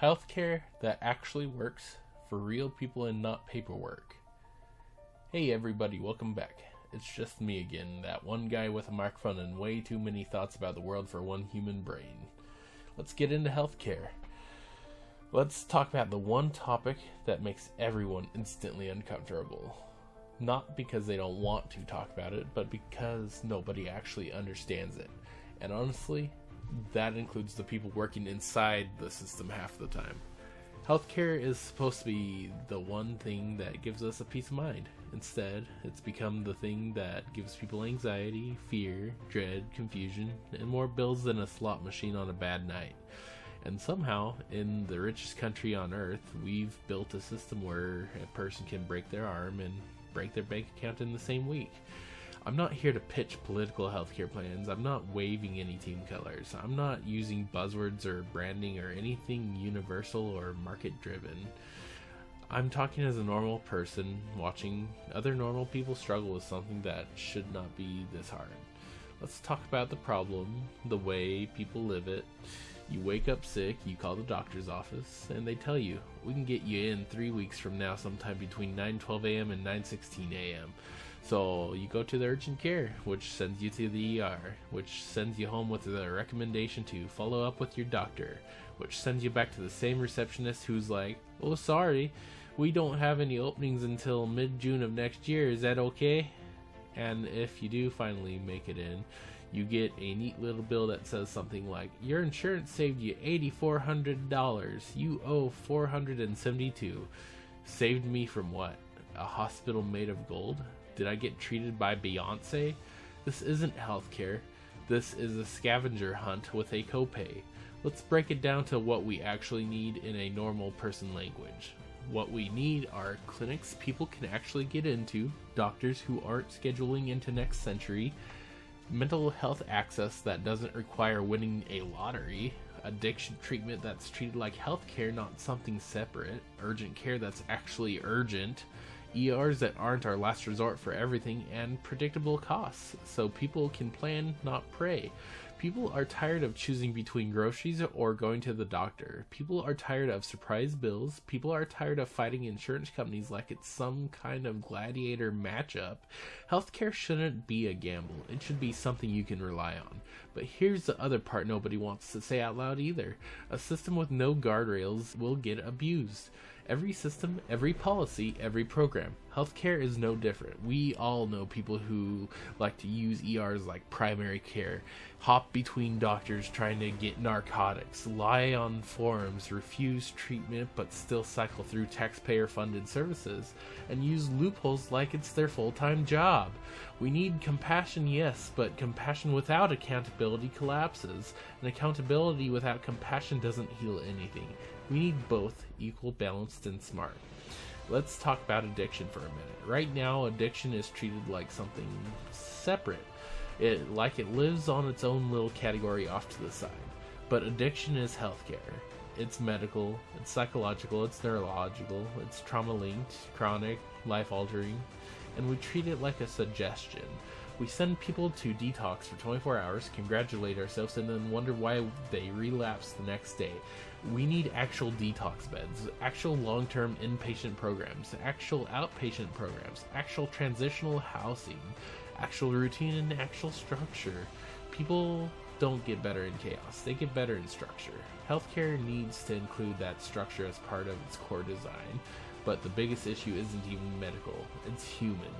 Healthcare that actually works for real people and not paperwork. Hey everybody, welcome back. It's just me again, that one guy with a microphone and way too many thoughts about the world for one human brain. Let's get into healthcare. Let's talk about the one topic that makes everyone instantly uncomfortable. Not because they don't want to talk about it, but because nobody actually understands it. And honestly, that includes the people working inside the system half the time. Healthcare is supposed to be the one thing that gives us a peace of mind. Instead, it's become the thing that gives people anxiety, fear, dread, confusion, and more bills than a slot machine on a bad night. And somehow, in the richest country on earth, we've built a system where a person can break their arm and break their bank account in the same week. I'm not here to pitch political healthcare plans. I'm not waving any team colors. I'm not using buzzwords or branding or anything universal or market driven. I'm talking as a normal person watching other normal people struggle with something that should not be this hard. Let's talk about the problem, the way people live it. You wake up sick, you call the doctor's office, and they tell you, we can get you in 3 weeks from now sometime between 9:12 a.m. and 9:16 a.m. So you go to the urgent care, which sends you to the ER, which sends you home with a recommendation to follow up with your doctor, which sends you back to the same receptionist who's like, oh sorry, we don't have any openings until mid-June of next year, is that okay? And if you do finally make it in, you get a neat little bill that says something like, your insurance saved you $8,400, you owe $472. Saved me from what? A hospital made of gold? Did I get treated by Beyonce? This isn't healthcare. This is a scavenger hunt with a copay. Let's break it down to what we actually need in a normal person language. What we need are clinics people can actually get into, doctors who aren't scheduling into next century, mental health access that doesn't require winning a lottery, addiction treatment that's treated like healthcare, not something separate, urgent care that's actually urgent, ERs that aren't our last resort for everything, and predictable costs, so people can plan, not pray. People are tired of choosing between groceries or going to the doctor. People are tired of surprise bills. People are tired of fighting insurance companies like it's some kind of gladiator matchup. Healthcare shouldn't be a gamble. It should be something you can rely on. But here's the other part nobody wants to say out loud either. A system with no guardrails will get abused. Every system, every policy, every program. Healthcare is no different. We all know people who like to use ERs like primary care, hop between doctors trying to get narcotics, lie on forums, refuse treatment but still cycle through taxpayer-funded services, and use loopholes like it's their full-time job. We need compassion, yes, but compassion without accountability collapses, and accountability without compassion doesn't heal anything. We need both, equal, balanced, and smart. Let's talk about addiction for a minute. Right now, addiction is treated like something separate. Like it lives on its own little category off to the side. But addiction is healthcare. It's medical, it's psychological, it's neurological, it's trauma-linked, chronic, life-altering, and we treat it like a suggestion. We send people to detox for 24 hours, congratulate ourselves, and then wonder why they relapse the next day. We need actual detox beds, actual long-term inpatient programs, actual outpatient programs, actual transitional housing, actual routine, and actual structure. People don't get better in chaos, they get better in structure. Healthcare needs to include that structure as part of its core design, but the biggest issue isn't even medical, it's human.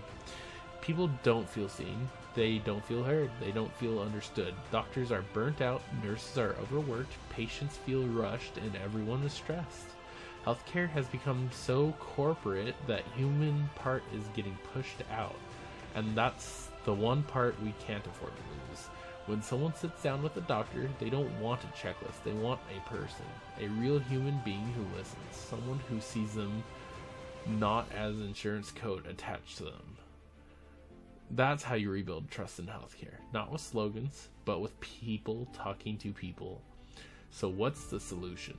People don't feel seen, they don't feel heard, they don't feel understood. Doctors are burnt out, nurses are overworked, patients feel rushed, and everyone is stressed. Healthcare has become so corporate that human part is getting pushed out, and that's the one part we can't afford to lose. When someone sits down with a doctor, they don't want a checklist, they want a person, a real human being who listens, someone who sees them not as insurance code attached to them. That's how you rebuild trust in healthcare. Not with slogans, but with people talking to people. So what's the solution?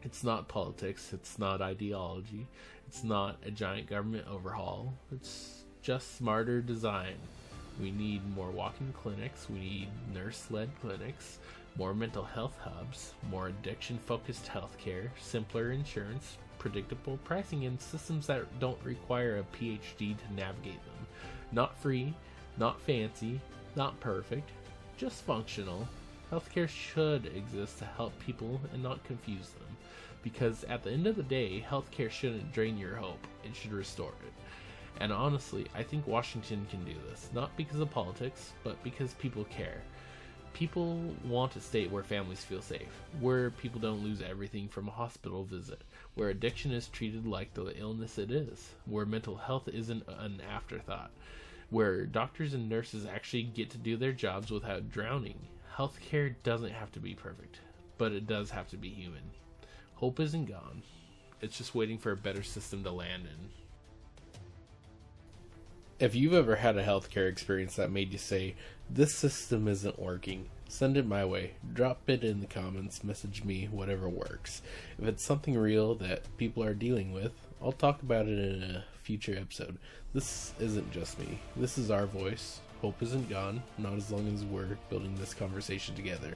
It's not politics, it's not ideology, it's not a giant government overhaul, it's just smarter design. We need more walk-in clinics, we need nurse-led clinics, More mental health hubs, more addiction-focused healthcare, simpler insurance, predictable pricing, and systems that don't require a PhD to navigate them. Not free, not fancy, not perfect, just functional. Healthcare should exist to help people and not confuse them. Because at the end of the day, healthcare shouldn't drain your hope, it should restore it. And honestly, I think Washington can do this, not because of politics, but because people care. People want a state where families feel safe, where people don't lose everything from a hospital visit, where addiction is treated like the illness it is, where mental health isn't an afterthought, where doctors and nurses actually get to do their jobs without drowning. Healthcare doesn't have to be perfect, but it does have to be human. Hope isn't gone. It's just waiting for a better system to land in. If you've ever had a healthcare experience that made you say, this system isn't working, send it my way. Drop it in the comments, message me, whatever works. If it's something real that people are dealing with, I'll talk about it in a future episode. This isn't just me. This is our voice. Hope isn't gone, not as long as we're building this conversation together.